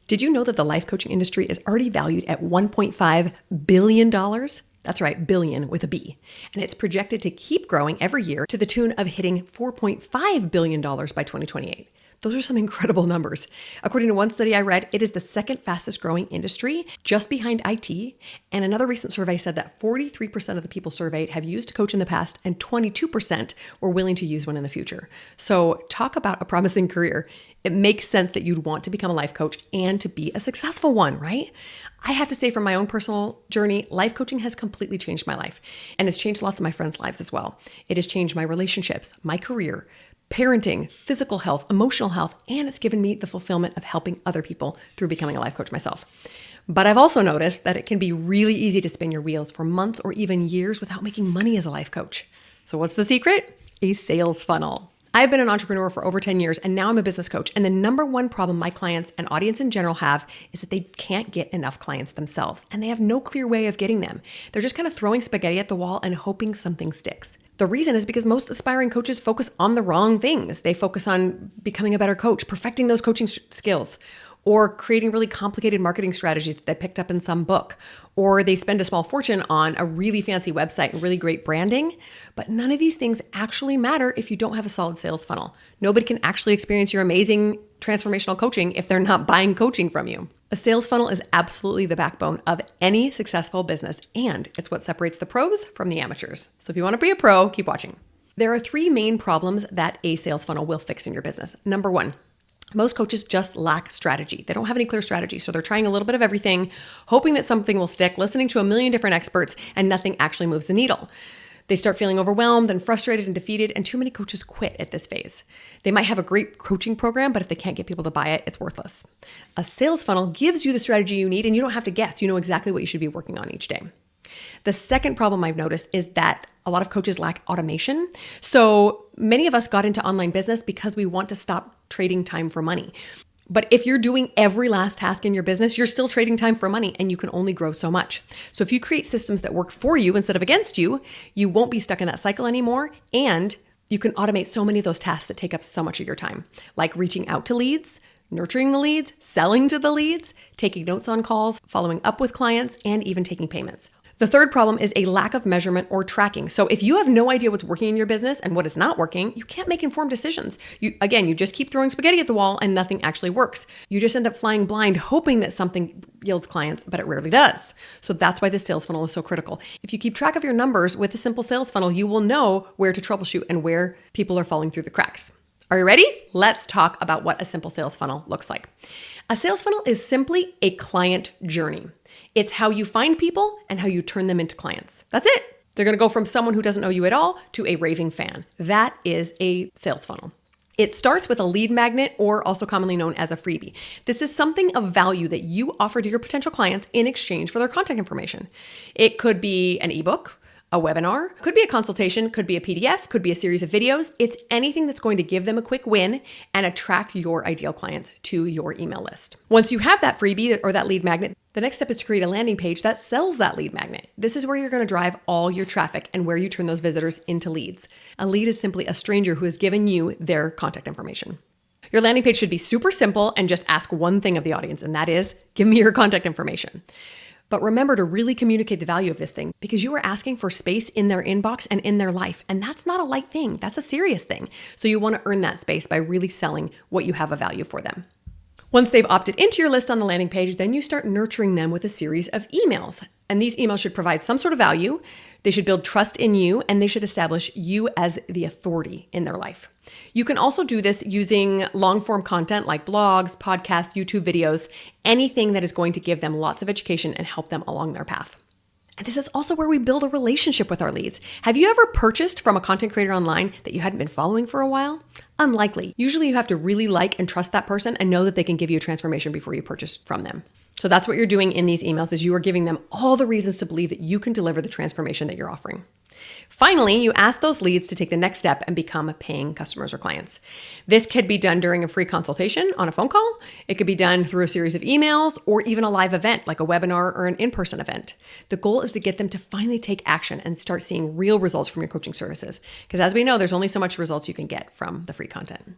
Did you know that the life coaching industry is already valued at $1.5 billion? That's right, billion with a B. And it's projected to keep growing every year to the tune of hitting $4.5 billion by 2028. Those are some incredible numbers. According to one study I read, it is the second fastest growing industry, just behind IT. And another recent survey said that 43% of the people surveyed have used a coach in the past and 22% were willing to use one in the future. So talk about a promising career. It makes sense that you'd want to become a life coach and to be a successful one, right? I have to say, from my own personal journey, life coaching has completely changed my life, and it's changed lots of my friends' lives as well. It has changed my relationships, my career, parenting, physical health, emotional health, and it's given me the fulfillment of helping other people through becoming a life coach myself. But I've also noticed that it can be really easy to spin your wheels for months or even years without making money as a life coach. So what's the secret? A sales funnel. I've been an entrepreneur for over 10 years, and now I'm a business coach. And the number one problem my clients and audience in general have is that they can't get enough clients themselves, and they have no clear way of getting them. They're just kind of throwing spaghetti at the wall and hoping something sticks. The reason is because most aspiring coaches focus on the wrong things. They focus on becoming a better coach, perfecting those coaching skills, or creating really complicated marketing strategies that they picked up in some book, or they spend a small fortune on a really fancy website and really great branding. But none of these things actually matter if you don't have a solid sales funnel. Nobody can actually experience your amazing transformational coaching if they're not buying coaching from you. A sales funnel is absolutely the backbone of any successful business, and it's what separates the pros from the amateurs. So if you want to be a pro, keep watching. There are three main problems that a sales funnel will fix in your business. Number one, most coaches just lack strategy. They don't have any clear strategy. So they're trying a little bit of everything, hoping that something will stick, listening to a million different experts, and nothing actually moves the needle. They start feeling overwhelmed and frustrated and defeated, and too many coaches quit at this phase. They might have a great coaching program, but if they can't get people to buy it, it's worthless. A sales funnel gives you the strategy you need, and you don't have to guess. You know exactly what you should be working on each day. The second problem I've noticed is that a lot of coaches lack automation. So many of us got into online business because we want to stop trading time for money. But if you're doing every last task in your business, you're still trading time for money, and you can only grow so much. So if you create systems that work for you instead of against you, you won't be stuck in that cycle anymore. And you can automate so many of those tasks that take up so much of your time, like reaching out to leads, nurturing the leads, selling to the leads, taking notes on calls, following up with clients, and even taking payments. The third problem is a lack of measurement or tracking. So if you have no idea what's working in your business and what is not working, you can't make informed decisions. You just keep throwing spaghetti at the wall and nothing actually works. You just end up flying blind, hoping that something yields clients, but it rarely does. So that's why the sales funnel is so critical. If you keep track of your numbers with a simple sales funnel, you will know where to troubleshoot and where people are falling through the cracks. Are you ready? Let's talk about what a simple sales funnel looks like. A sales funnel is simply a client journey. It's how you find people and how you turn them into clients. That's it. They're going to go from someone who doesn't know you at all to a raving fan. That is a sales funnel. It starts with a lead magnet, or also commonly known as a freebie. This is something of value that you offer to your potential clients in exchange for their contact information. It could be an ebook, a webinar, could be a consultation, could be a PDF, could be a series of videos. It's anything that's going to give them a quick win and attract your ideal clients to your email list. Once you have that freebie or that lead magnet, the next step is to create a landing page that sells that lead magnet. This is where you're going to drive all your traffic and where you turn those visitors into leads. A lead is simply a stranger who has given you their contact information. Your landing page should be super simple and just ask one thing of the audience, and that is, give me your contact information. But remember to really communicate the value of this thing, because you are asking for space in their inbox and in their life. And that's not a light thing. That's a serious thing. So you want to earn that space by really selling what you have of value for them. Once they've opted into your list on the landing page, then you start nurturing them with a series of emails. And these emails should provide some sort of value. They should build trust in you, and they should establish you as the authority in their life. You can also do this using long-form content like blogs, podcasts, YouTube videos, anything that is going to give them lots of education and help them along their path. And this is also where we build a relationship with our leads. Have you ever purchased from a content creator online that you hadn't been following for a while? Unlikely. Usually you have to really like and trust that person and know that they can give you a transformation before you purchase from them. So that's what you're doing in these emails, is you are giving them all the reasons to believe that you can deliver the transformation that you're offering. Finally, you ask those leads to take the next step and become paying customers or clients. This could be done during a free consultation on a phone call. It could be done through a series of emails or even a live event like a webinar or an in-person event. The goal is to get them to finally take action and start seeing real results from your coaching services. Because as we know, there's only so much results you can get from the free content.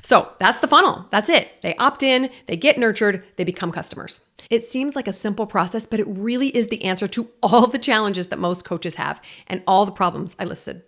So that's the funnel. That's it. They opt in, they get nurtured, they become customers. It seems like a simple process, but it really is the answer to all the challenges that most coaches have and all the problems I listed.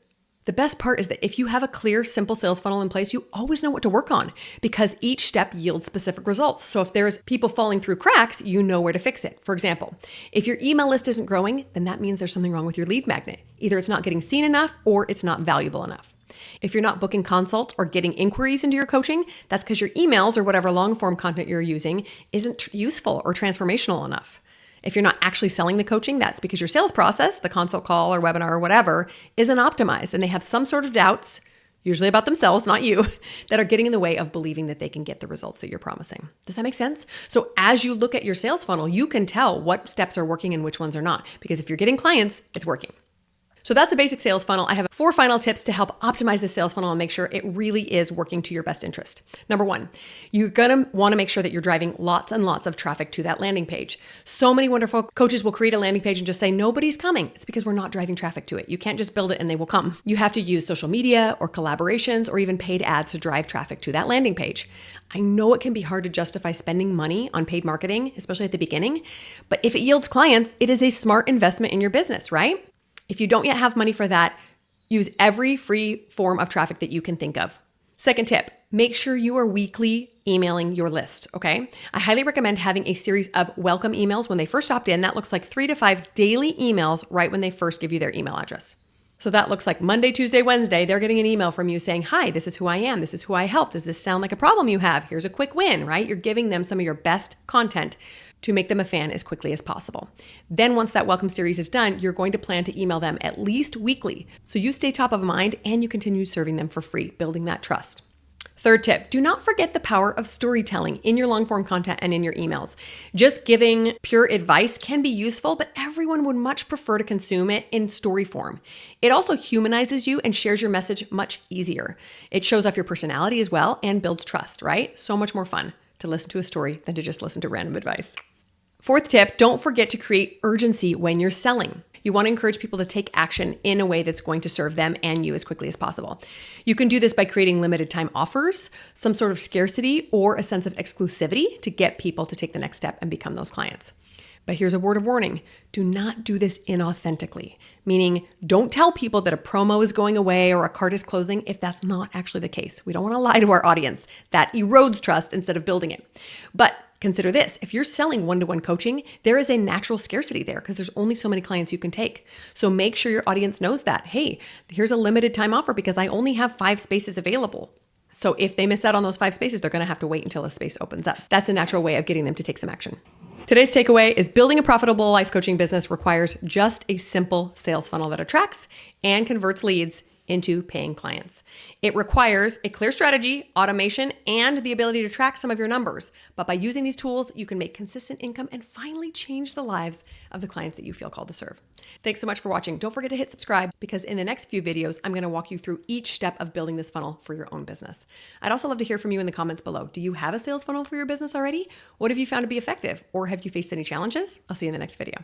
The best part is that if you have a clear, simple sales funnel in place, you always know what to work on because each step yields specific results. So if there's people falling through cracks, you know where to fix it. For example, if your email list isn't growing, then that means there's something wrong with your lead magnet. Either it's not getting seen enough or it's not valuable enough. If you're not booking consults or getting inquiries into your coaching, that's because your emails or whatever long form content you're using isn't useful or transformational enough. If you're not actually selling the coaching, that's because your sales process, the consult call or webinar or whatever, isn't optimized and they have some sort of doubts, usually about themselves, not you, that are getting in the way of believing that they can get the results that you're promising. Does that make sense? So as you look at your sales funnel, you can tell what steps are working and which ones are not, because if you're getting clients, it's working. So that's a basic sales funnel. I have 4 final tips to help optimize the sales funnel and make sure it really is working to your best interest. Number 1, you're gonna wanna make sure that you're driving lots and lots of traffic to that landing page. So many wonderful coaches will create a landing page and just say, nobody's coming. It's because we're not driving traffic to it. You can't just build it and they will come. You have to use social media or collaborations or even paid ads to drive traffic to that landing page. I know it can be hard to justify spending money on paid marketing, especially at the beginning, but if it yields clients, it is a smart investment in your business, right? If you don't yet have money for that, use every free form of traffic that you can think of. Second tip, make sure you are weekly emailing your list, okay? I highly recommend having a series of welcome emails when they first opt in. That looks like 3 to 5 daily emails right when they first give you their email address. So that looks like Monday, Tuesday, Wednesday, they're getting an email from you saying, hi, this is who I am. This is who I helped. Does this sound like a problem you have? Here's a quick win, right? You're giving them some of your best content to make them a fan as quickly as possible. Then once that welcome series is done, you're going to plan to email them at least weekly. So you stay top of mind and you continue serving them for free, building that trust. Third tip, do not forget the power of storytelling in your long form content and in your emails. Just giving pure advice can be useful, but everyone would much prefer to consume it in story form. It also humanizes you and shares your message much easier. It shows off your personality as well and builds trust, right? So much more fun to listen to a story than to just listen to random advice. Fourth tip, don't forget to create urgency when you're selling. You want to encourage people to take action in a way that's going to serve them and you as quickly as possible. You can do this by creating limited time offers, some sort of scarcity, or a sense of exclusivity to get people to take the next step and become those clients. But here's a word of warning. Do not do this inauthentically, meaning don't tell people that a promo is going away or a cart is closing if that's not actually the case. We don't want to lie to our audience. That erodes trust instead of building it. But consider this, if you're selling one-to-one coaching, there is a natural scarcity there because there's only so many clients you can take. So make sure your audience knows that, hey, here's a limited time offer because I only have 5 spaces available. So if they miss out on those 5 spaces, they're going to have to wait until a space opens up. That's a natural way of getting them to take some action. Today's takeaway is building a profitable life coaching business requires just a simple sales funnel that attracts and converts leads into paying clients. It requires a clear strategy, automation, and the ability to track some of your numbers. But by using these tools, you can make consistent income and finally change the lives of the clients that you feel called to serve. Thanks so much for watching. Don't forget to hit subscribe because in the next few videos, I'm going to walk you through each step of building this funnel for your own business. I'd also love to hear from you in the comments below. Do you have a sales funnel for your business already? What have you found to be effective? Or have you faced any challenges? I'll see you in the next video.